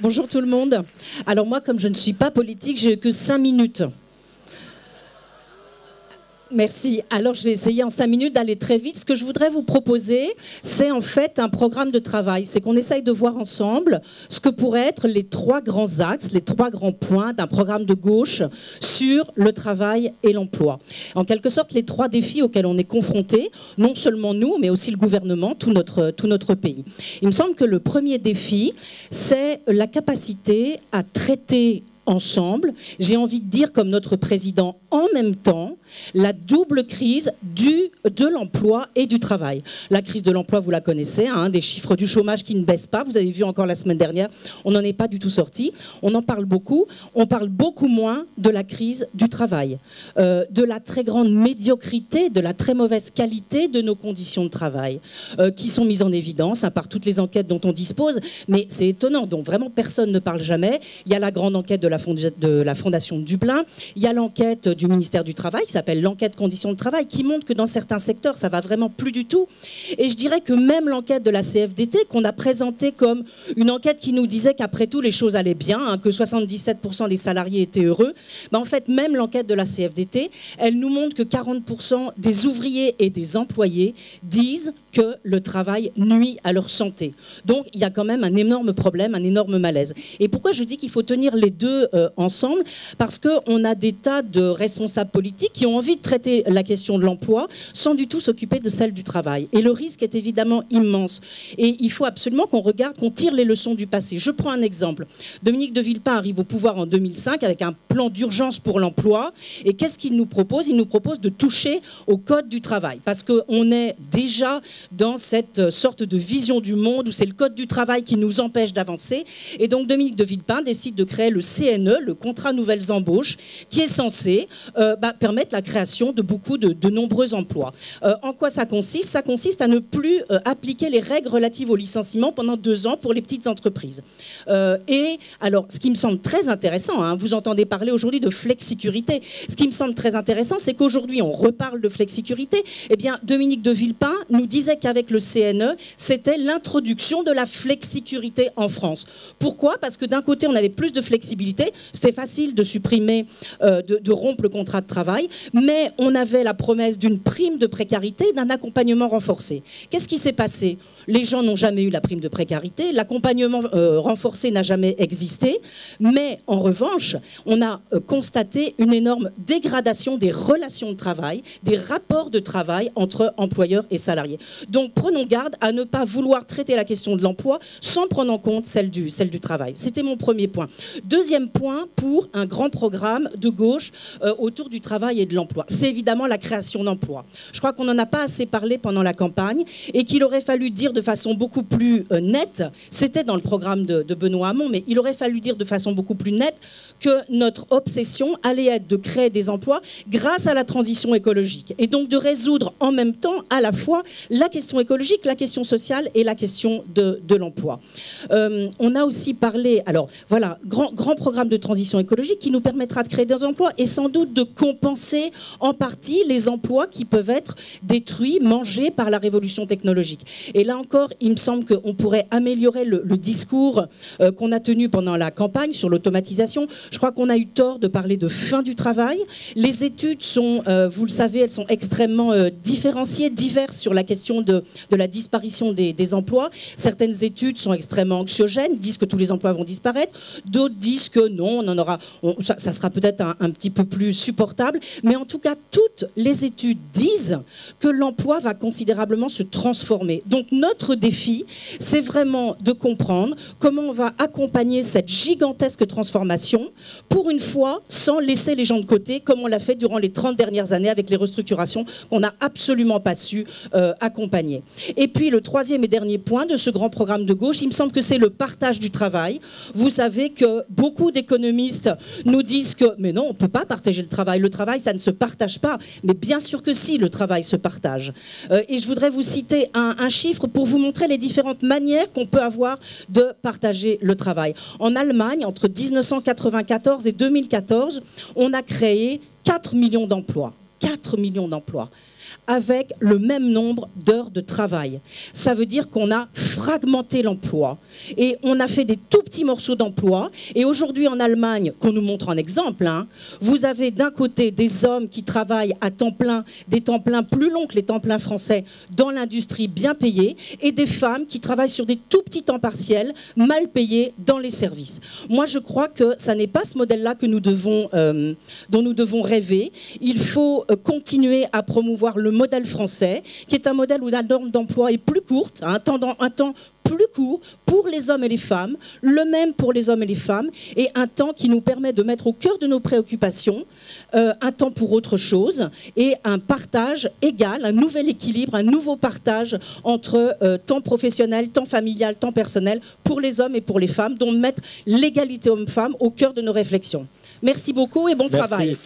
Bonjour tout le monde. Alors moi, comme je ne suis pas politique, j'ai que 5 minutes. Merci. Alors, je vais essayer en 5 minutes d'aller très vite. Ce que je voudrais vous proposer, c'est en fait un programme de travail. C'est qu'on essaye de voir ensemble ce que pourraient être les 3 grands axes, les 3 grands points d'un programme de gauche sur le travail et l'emploi. En quelque sorte, les 3 défis auxquels on est confronté, non seulement nous, mais aussi le gouvernement, tout notre pays. Il me semble que le premier défi, c'est la capacité à traiter ensemble, j'ai envie de dire comme notre président, en même temps, la double crise de l'emploi et du travail. La crise de l'emploi, vous la connaissez, hein, des chiffres du chômage qui ne baissent pas, vous avez vu encore la semaine dernière, on n'en est pas du tout sorti, on en parle beaucoup, on parle beaucoup moins de la crise du travail, de la très grande médiocrité, de la très mauvaise qualité de nos conditions de travail, qui sont mises en évidence hein, par toutes les enquêtes dont on dispose, mais c'est étonnant, donc vraiment personne ne parle jamais. Il y a la grande enquête de la Fondation Dublin, il y a l'enquête du ministère du Travail qui s'appelle l'enquête conditions de travail qui montre que dans certains secteurs ça va vraiment plus du tout, et je dirais que même l'enquête de la CFDT qu'on a présentée comme une enquête qui nous disait qu'après tout les choses allaient bien, hein, que 77% des salariés étaient heureux, ben en fait même l'enquête de la CFDT elle nous montre que 40% des ouvriers et des employés disent que le travail nuit à leur santé. Donc il y a quand même un énorme problème, un énorme malaise. Et pourquoi je dis qu'il faut tenir les deux ensemble? Parce qu'on a des tas de responsables politiques qui ont envie de traiter la question de l'emploi sans du tout s'occuper de celle du travail. Et le risque est évidemment immense. Et il faut absolument qu'on regarde, qu'on tire les leçons du passé. Je prends un exemple. Dominique de Villepin arrive au pouvoir en 2005 avec un plan d'urgence pour l'emploi. Et qu'est-ce qu'il nous propose? Il nous propose de toucher au code du travail. Parce qu'on est déjà dans cette sorte de vision du monde où c'est le code du travail qui nous empêche d'avancer. Et donc Dominique de Villepin décide de créer le CNE, le contrat nouvelles embauches, qui est censé permettre la création de beaucoup de nombreux emplois. En quoi ça consiste? Ça consiste à ne plus appliquer les règles relatives au licenciement pendant 2 ans pour les petites entreprises. Et alors, ce qui me semble très intéressant, hein, vous entendez parler aujourd'hui de flexicurité, ce qui me semble très intéressant, c'est qu'aujourd'hui on reparle de flexicurité. Eh bien, Dominique de Villepin nous disait qu'avec le CNE, c'était l'introduction de la flexicurité en France. Pourquoi? Parce que d'un côté, on avait plus de flexibilité, c'était facile de supprimer, de rompre le contrat de travail, mais on avait la promesse d'une prime de précarité, d'un accompagnement renforcé. Qu'est-ce qui s'est passé? Les gens n'ont jamais eu la prime de précarité, l'accompagnement renforcé n'a jamais existé, mais en revanche, on a constaté une énorme dégradation des relations de travail, des rapports de travail entre employeurs et salariés. Donc prenons garde à ne pas vouloir traiter la question de l'emploi sans prendre en compte celle du travail. C'était mon premier point. Deuxième point pour un grand programme de gauche autour du travail et de l'emploi. C'est évidemment la création d'emplois. Je crois qu'on n'en a pas assez parlé pendant la campagne et qu'il aurait fallu dire de façon beaucoup plus nette, c'était dans le programme de Benoît Hamon, mais il aurait fallu dire de façon beaucoup plus nette que notre obsession allait être de créer des emplois grâce à la transition écologique et donc de résoudre en même temps à la fois la question écologique, la question sociale et la question de l'emploi. On a aussi parlé, alors voilà, grand programme de transition écologique qui nous permettra de créer des emplois et sans doute de compenser en partie les emplois qui peuvent être détruits, mangés par la révolution technologique. Et là encore, il me semble qu'on pourrait améliorer le discours qu'on a tenu pendant la campagne sur l'automatisation. Je crois qu'on a eu tort de parler de fin du travail. Les études sont, vous le savez, elles sont extrêmement différenciées, diverses sur la question de la disparition des emplois. Certaines études sont extrêmement anxiogènes, disent que tous les emplois vont disparaître. D'autres disent que non, on en aura, ça sera peut-être un petit peu plus supportable. Mais en tout cas, toutes les études disent que l'emploi va considérablement se transformer. Donc notre défi, c'est vraiment de comprendre comment on va accompagner cette gigantesque transformation, pour une fois, sans laisser les gens de côté, comme on l'a fait durant les 30 dernières années avec les restructurations qu'on n'a absolument pas su accompagner. Et puis le troisième et dernier point de ce grand programme de gauche, il me semble que c'est le partage du travail. Vous savez que beaucoup d'économistes nous disent que, mais non, on ne peut pas partager le travail, ça ne se partage pas. Mais bien sûr que si, le travail se partage. Et je voudrais vous citer un chiffre pour vous montrer les différentes manières qu'on peut avoir de partager le travail. En Allemagne, entre 1994 et 2014, on a créé 4 millions d'emplois. 4 millions d'emplois. avec le même nombre d'heures de travail. Ça veut dire qu'on a fragmenté l'emploi et on a fait des tout petits morceaux d'emploi. Et aujourd'hui en Allemagne, qu'on nous montre en exemple, hein, vous avez d'un côté des hommes qui travaillent à temps plein, des temps pleins plus longs que les temps pleins français dans l'industrie bien payée, et des femmes qui travaillent sur des tout petits temps partiels mal payés dans les services. Moi je crois que ça n'est pas ce modèle-là que nous devons, dont nous devons rêver. Il faut continuer à promouvoir le modèle français, qui est un modèle où la norme d'emploi est plus courte, un temps plus court pour les hommes et les femmes, le même pour les hommes et les femmes, et un temps qui nous permet de mettre au cœur de nos préoccupations un temps pour autre chose, et un partage égal, un nouvel équilibre, un nouveau partage entre temps professionnel, temps familial, temps personnel, pour les hommes et pour les femmes, dont mettre l'égalité homme-femme au cœur de nos réflexions. Merci beaucoup et bon travail.